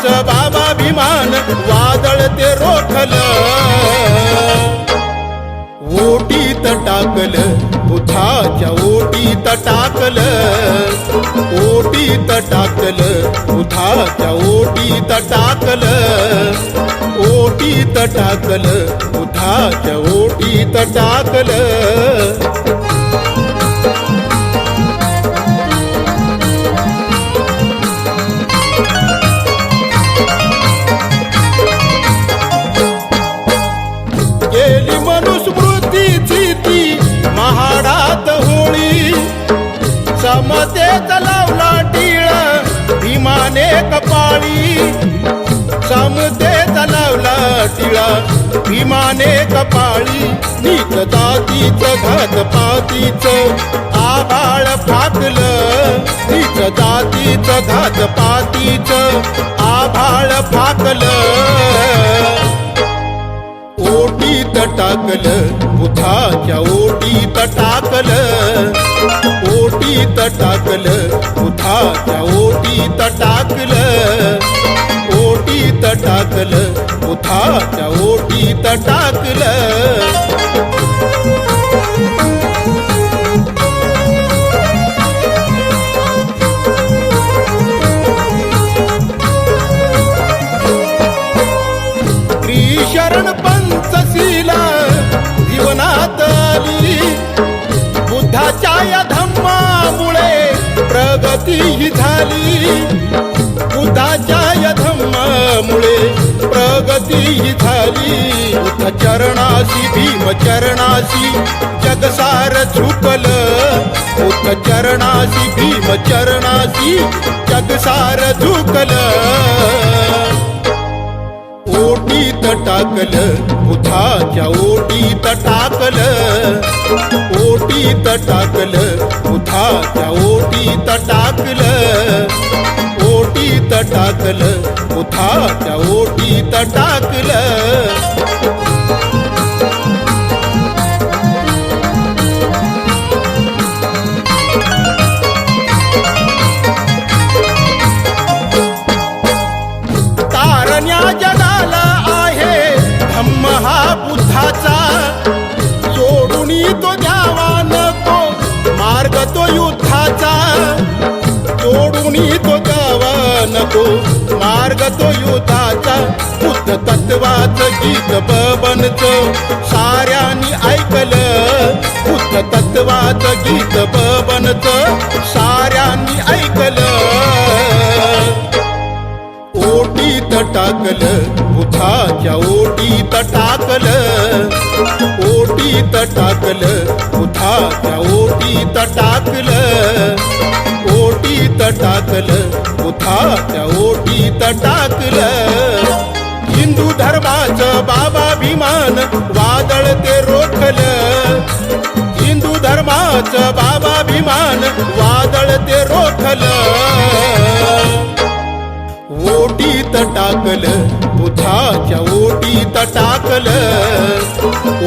धर्माचं बाबाभिमान वादळ ते रोखलं. ओटीत टाकलं बुधाच्या ओटीत टाकलं. ओटीत टाकलं बुधाच्या ओटीत टाकलं. ओटीत टाकलं बुधाच्या ओटीत टाकलं. गेली मनुस्मृतीची ती महाडात होळी. समतेचा लावला टिळ भीमाने कपाळी. समतेचा लावला टिळा भीमाने कपाळी. नीच जातीचं घात पातीचं आभाळ फाकलं. नीच जातीचं घात पातीचं आभाळ फाकलं. ओटीत टाकलं बुधाच्या ओटीत टाकलं. ओटीत टाकलं बुधाच्या ओटीत टाकलं. ओटीत टाकलं बुधाच्या ओटीत टाकलं. शरण पंचशीला जीवनात आली. बुद्धाच्या या धम्मामुळे प्रगती ही झाली. बुद्धाच्या या धम्मामुळे प्रगती ही झाली. बुद्ध चरणाशी भीम चरणाशी जगसार झुकलं. बुद्ध चरणाशी भीम चरणाशी जगसार झुकलं. ओटीत टाकलं बुधाच्या ओटीत टाकलं. ओटीत टाकलं बुधाच्या ओटीत टाकलं. ओटीत टाकलं बुधाच्या ओटीत टाकलं. तारण्या जगाला आहे धम्म हा बुद्धाचा. सोडून तो द्यावा नको मार्ग तो युद्धाचा. सोडून तो द्यावा नको मार्ग तो युद्धाचा. बुद्ध तत्वाचं गीत बबनचं साऱ्यांनी ऐकलं. बुद्ध तत्वाचं गीत बबनचं साऱ्यांनी ऐकलं. ओटीत टाकलं बुधाच्या ओटीत टाकलं. ओटीत टाकलं बुधाच्या ओटीत टाकलं. ओटीत टाकलं बुधाच्या ओटीत टाकलं. हिंदू धर्माचं बाबाभिमान वादळ ते रोखलं. हिंदू धर्माचं बाबाभिमान वादळ ते रोखलं. ओटीत टाकलं बुधाच्या ओटीत टाकलं.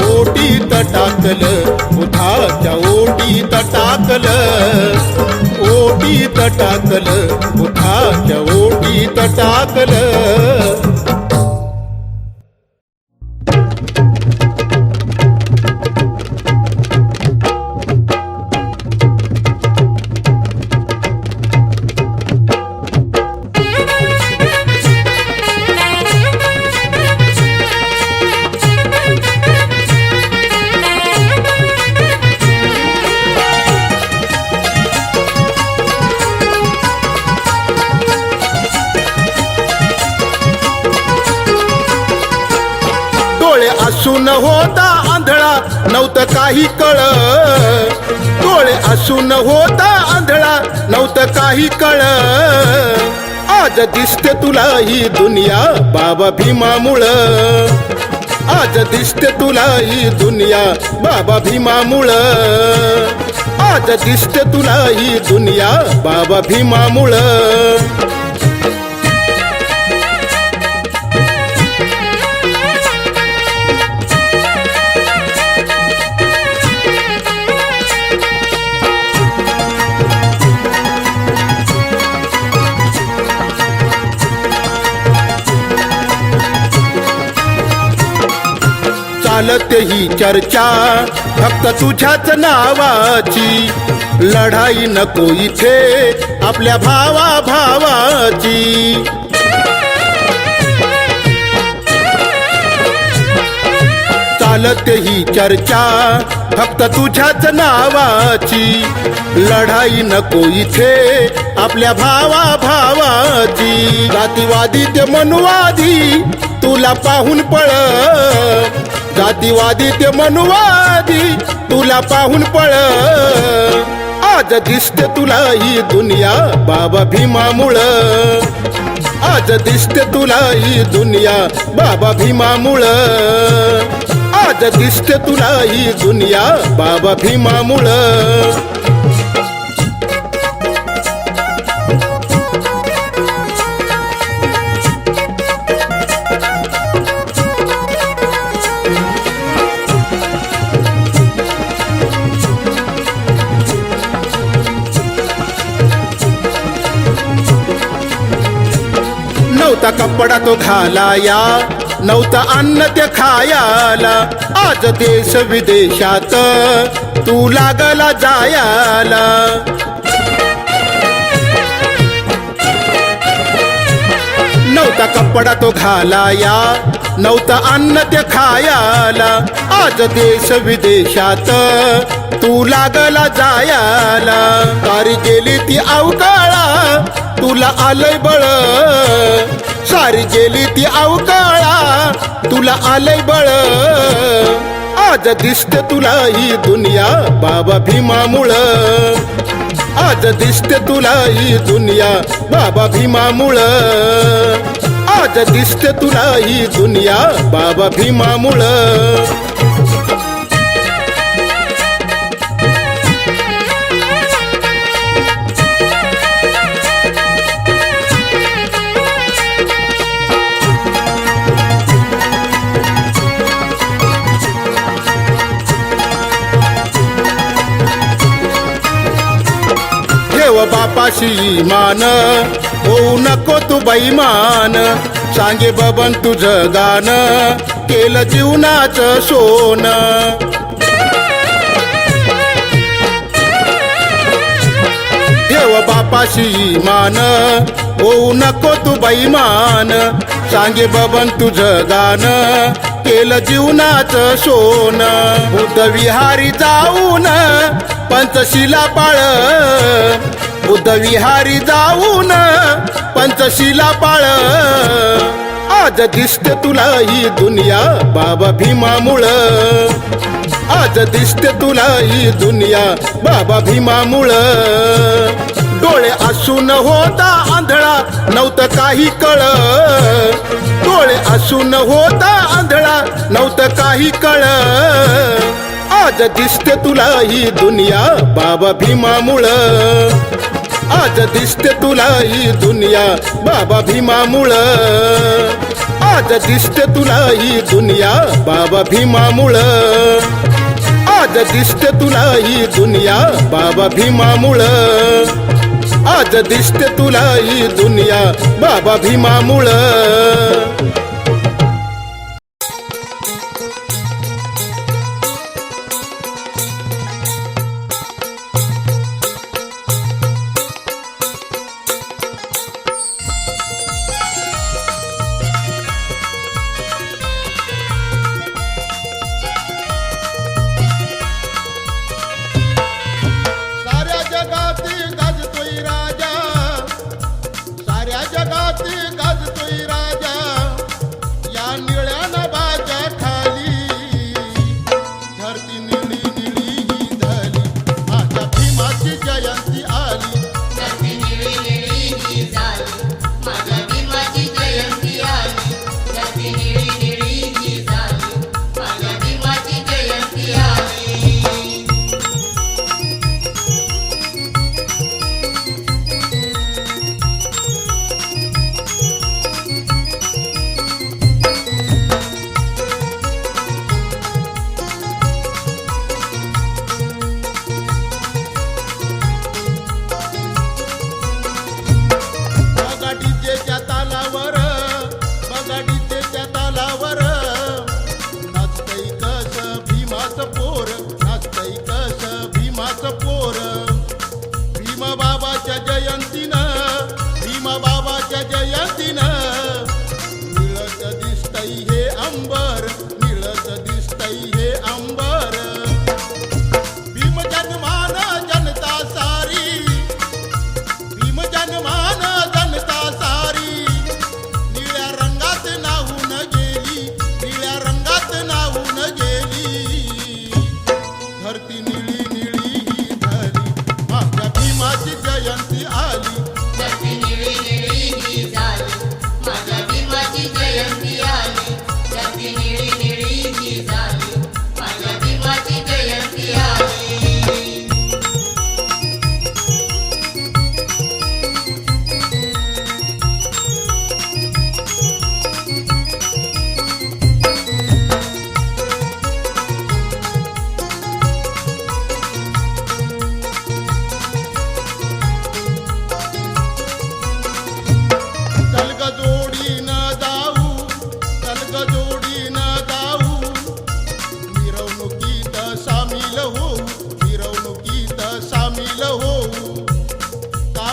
ओटीत टाकलं बुधाच्या ओटीत टाकलं. ओटीत टाकलं बुधाच्या ओटीत टाकलं. असून होता आंधळा नव्हतं काही कळ. डोळे असून होता आंधळा नव्हतं काही कळ. आज दिसते तुला ही दुनिया बाबा भीमामुळं. आज दिसते तुला ही दुनिया बाबा भीमामुळं. आज दिसते तुला ही दुनिया बाबा भीमामुळं. चालते ही चर्चा फक्त तुझ्याच नावाची, लढाई नको इथे आपल्या भावा भावाची. चालते ही चर्चा फक्त तुझ्याच नावाची, लढाई नको इथे आपल्या भावा भावाची. जातीवादी ते मनुवादी तुला पाहून पळ, जातीवादी ते मनुवादी तुला पाहून पळ. आज दिसते तुला ही दुनिया बाबा भीमामुळं, आज दिसते तुला ही दुनिया बाबा भीमामुळं, आज दिसते तुला ही दुनिया बाबा भीमामुळं. नव्हता कपडा तो घालाया, नव्हतं अन्न ते खायाला, आज देश विदेशात तू लागला जायाला. नव्हता कपडा तो घालाया, नव्हतं अन्न ते खायाला, आज देश विदेशात तू लागला जायाला. सारी गेली ती अवकाळा तुला आलंय बळ, सारी गेली ती अवकाळा तुला आलंय बळ. आज दिसते तुला ही दुनिया बाबा भीमामुळं, आज दिसते तुला ही दुनिया बाबा भीमामुळं, आज दिसते तुला ही दुनिया बाबा भीमामुळं. बापाशी मान होऊ नको तू बैमान, सांगे बबन तुझं गाणं केलं जीवनाचं सोन. देव बापाशी मान होऊ नको तू बैमान, सांगे बबन तुझं गाणं केलं जीवनाचं सोन. बुद्धविहारी जाऊन पंचशिला पाळ, बुद्धविहारी जाऊन पंचशिला पाळ. आज दिसते तुला ही दुनिया बाबा भीमामुळं, आज दिसते तुला ही दुनिया बाबा भीमामुळं. डोळे असून होता आंधळा नव्हतं काही कळ, डोळे असून होता आंधळा नव्हतं काही कळ. आज दिसते तुला ही दुनिया बाबा भीमामुळं, आज दिसते तुला ही दुनिया बाबा भीमामुळं, आज दिसते तुला ही दुनिया बाबा भीमामुळं, आज दिसते तुला ही दुनिया बाबा भीमामुळं, आज दिसते तुला ही दुनिया बाबा भीमामुळं.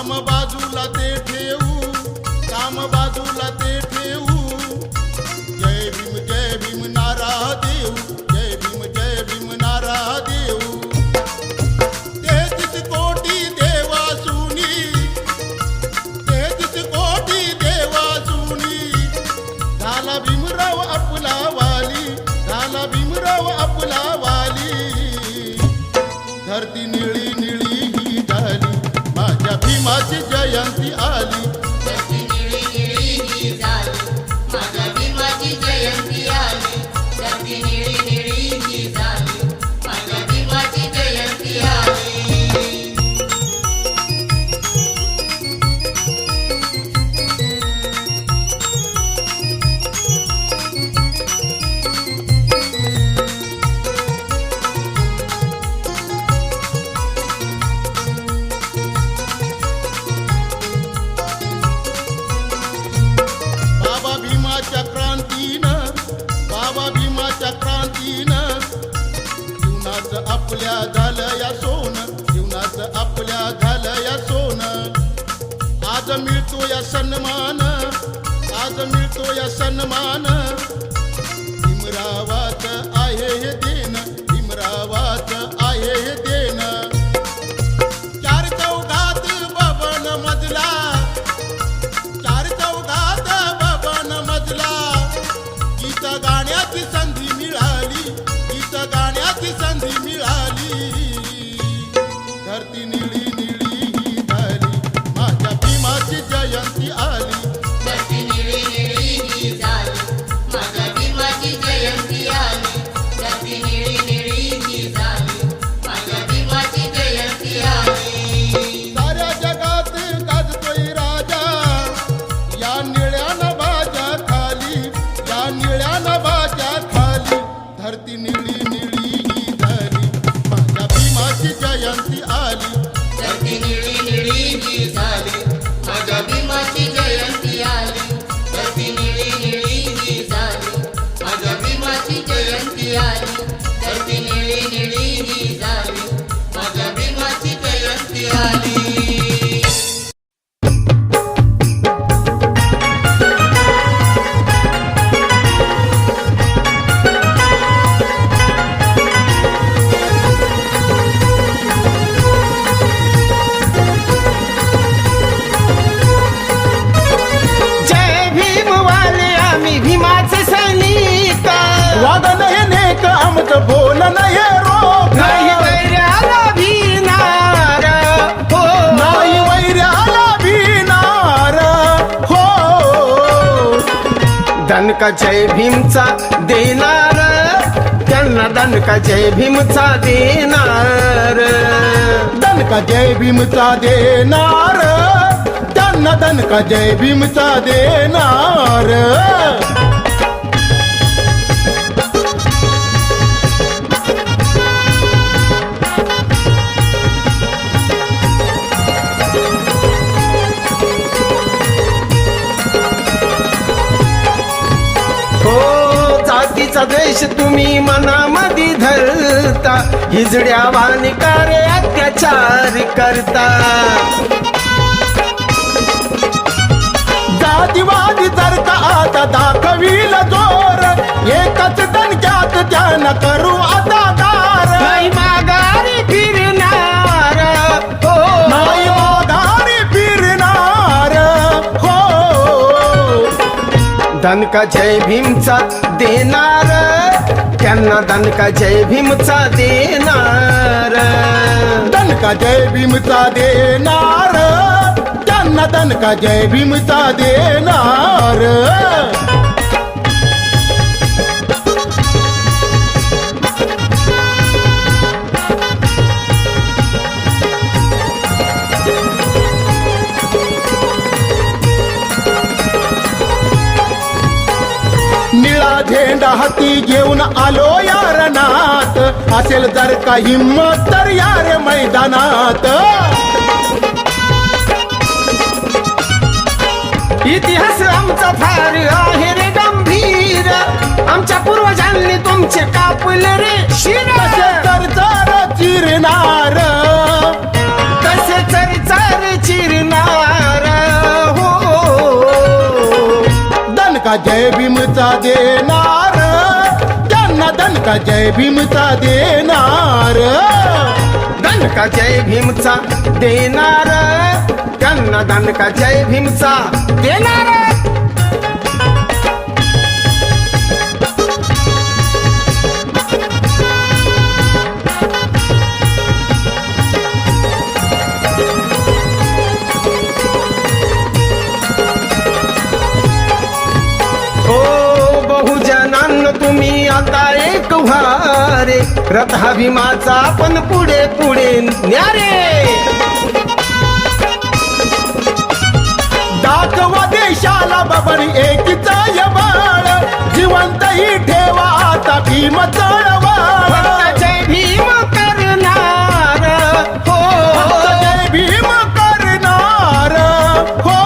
काम बाजूला ते ठेवू, काम बाजूला ते ठेवू. जय भीम नारा देऊ, जय भीम नारा देऊ. 33 कोटी देवासुनी, 33 कोटी देवासुनी. झाला भीमराव आपला वाली, झाला भीमराव आपला वाली. धरती निळी निळी ही झाली, माझ्या भीमाची जयंती आली. धरती निळी निळी ही झाली, माझ्या भीमाची जयंती आली. धरती निळी निळी ही झाली, माझ्या भीमाची जयंती आली. बाबा भीमाच्या क्रांतीनं, बाबा भीमाच्या क्रांतीनं जीवनाचं आपल्या झालं या सोनं, जीवनाचं आपल्या झालं या सोनं. आज मिळतो या सन्मान, आज मिळतो या सन्मान. भीमरावाचं आहे हे देणं, भीमरावाचं आहे हे देणं. चार चौघात बबन मजला, चार चौघात बबन मजला. गीत गाण्याची संधी मिळाली, गीत गाण्याची संधी मिळाली. धरती निळी निळी ही झाली, माझ्या भीमाची जयंती आली. धरती निळी निळी ही झाली, माझ्या भीमाची जयंती आली. धरती निळी निळी ही झाली, माझ्या भीमाची जयंती आली. साऱ्या जगात गाजतोय राजा, या निळ्या नभाच्या खाली, या निळ्या नभाच्या खाली. धरती निळी निळी ही झाली, माझ्या भीमाची जयंती आली. धरती निळी निळी ही झाली, माझ्या भीमाची जयंती आली. धरती निळी निळी ही झाली, माझ्या भीमाची जयंती आली. धरती निळी निळी ही झाली, माझ्या भीमाची जयंती आली. जय भीम वाले आम्ही भीमाचे सैनिक. वादन हे नेक आमचं बोलणं हे रोग. नाही वैऱ्याला भिनार हो, नाही वैऱ्याला भिनार हो. दणका जय भीमचा देणार, त्यांना दणका जय भीमचा देणार. दणका जय भीमचा देणार, त्यांना दणका जय भीमचा देणार. हो जातीचा द्वेष तुम्ही मनामध्ये धरता, हिजड्या वानिकारे अत्याचार करता. जातीवादी जर का आता दाखवील जोर, एकच दणक्यात त्यानं करू आता गार. नाही माघारी फिरणार हो, नाही माघारी फिरणार हो. दणका जय भीमचा देणार, त्यांना दणका जय भीमचा देणार. दणका जय भीमचा देणार, त्यांना दणका जय भीमचा देणार. निळा झेंडा हाती घेऊन आलो या रणात, असेल जर का हिम्मत तर या रे मैदानात. इतिहास आमचा फार आहे रे गंभीर, आमच्या पूर्वजांनी तुमचे कापले रे शिर. कसे चरचर चिरणार, कसे चरचर चिरणार. दणका जय भीमचा देणार, त्यांना दणका जय भीमचा देणार. दणका जय भीमचा देणार, त्यांना दणका जय भीमचा देणार. तुम्ही आता एक व्हारे, रथ हा भीमाचा पण पुढे पुढे न्यारे. दाखवा देशाला बाबा एकीचा यबाळ, जिवंतही ठेवा आता भीम चळवळ. जय भीम करणार हो, जय भीम करणार हो.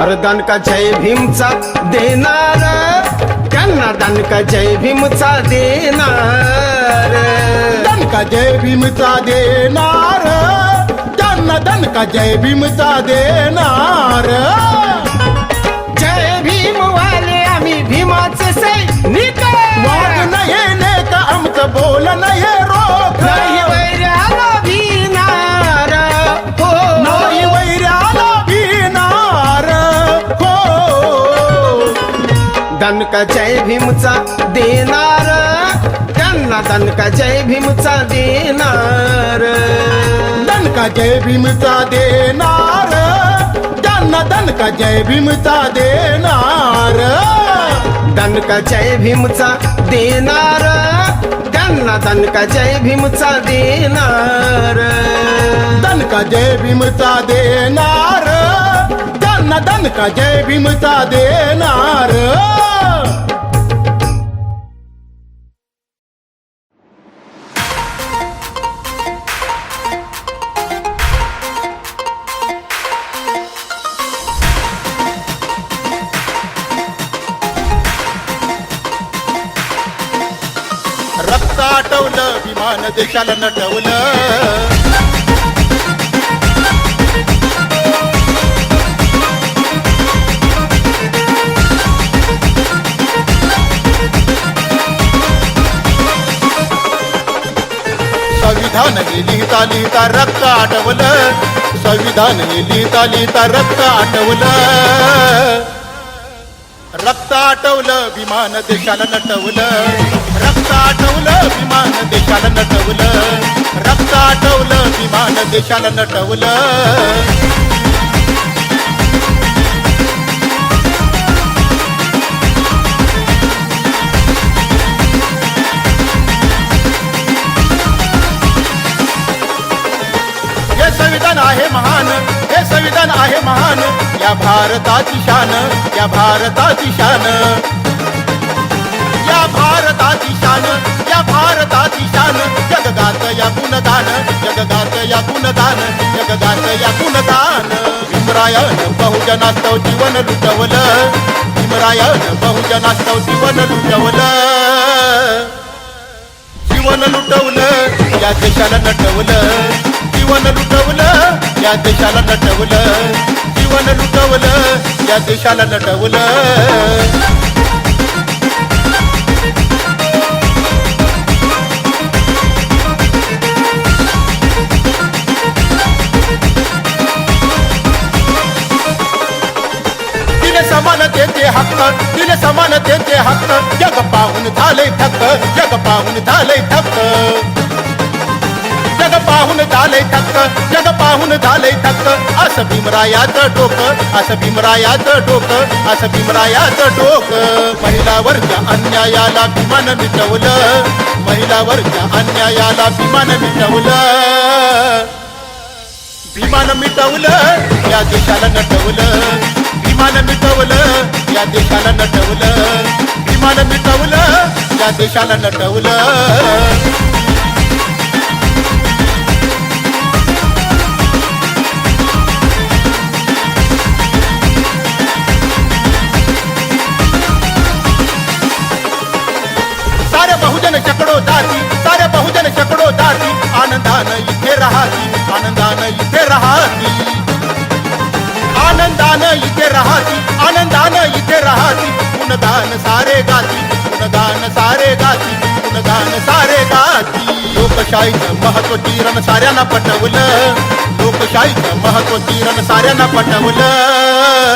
अरे दणका जय भीमचा देणार, त्यांना दणका जय भीमचा देणार. दणका जय भीमचा देणार, त्यांना दणका जय भीमचा देणार. जय भीम वाले आम्ही भीमाचे सैनिक, वाद नाही का आमचं बोल नाही रोख, नाही वैऱ्याला भिनार हो, नाही वैऱ्याला भिनार हो. दणका जय भीमचा देणार, त्यांना दणका जय भीमचा देणार. दणका जय भीमचा देणार, त्यांना दणका जय भीमचा देणार. दणका जय भीमचा देणार, त्यांना दणका जय भीमचा देणार. दणका जय भीमचा देणार, त्यांना दणका जय भीमचा देणार. रक्त आटवलं विमान देशाला नटवलं, संविधान हे लिहिता लिहिता रक्त आटवलं, संविधान हे लिहिता लिहिता रक्त आटवलं. रक्त आटवलं विमान देशाला नटवलं, रक्त आटवलं विमान देशाला नटवलं, रक्त आटवलं विमान देशाला नटवलं. हे संविधान आहे महान, हे संविधान आहे महान, या भारताची शान, या भारताची शान, या भारताची शान, या भारताची शान. जगगात या गुणगान, जगगात या गुणगान, जगगात या गुणगान. भीमरायानं बहुजनास्तव जीवन लुटवलं, भीमरायानं बहुजनास्तव जीवन लुटवलं, जीवन लुटवलं या देशाला नटवलं, जीवन लुटवलं या देशाला नटवलं, जीवन लुटवलं या देशाला नटवलं. समानतेचे हक्क, दिले समानतेचे हक्क, जग पाहून झाले थक्क, जग पाहून झाले थक्क, जग पाहून झाले थक्क, जग पाहून झाले थक्क. असं भीमरायाचं डोकं, असं भीमरायाचं डोकं, असं भीमरायाचं डोकं. महिलावरच्या अन्यायाला भीमानं मिटवलं, महिलावरच्या अन्यायाला भीमानं मिटवलं, भीमानं मिटवलं या देशाला नटवलं, भीमानं मिटवलं या देशाला नटवलं, भीमानं मिटवलं या देशाला नटवलं. सारे बहुजन शेकडो जाती, सारे बहुजन शेकडो जाती, आनंदानं इथे राहती, आनंदानं इथे राहती, आनंदानं इथे राहती, आनंद मानदान इथे राहती गुणगान सारे गाती गुणगान सारे गाती गुणगान सारे गाती लोकशाहीचं महत्व किरण साऱ्यांना पटवलं लोकशाहीचं महत्व किरण साऱ्यांना पटवलं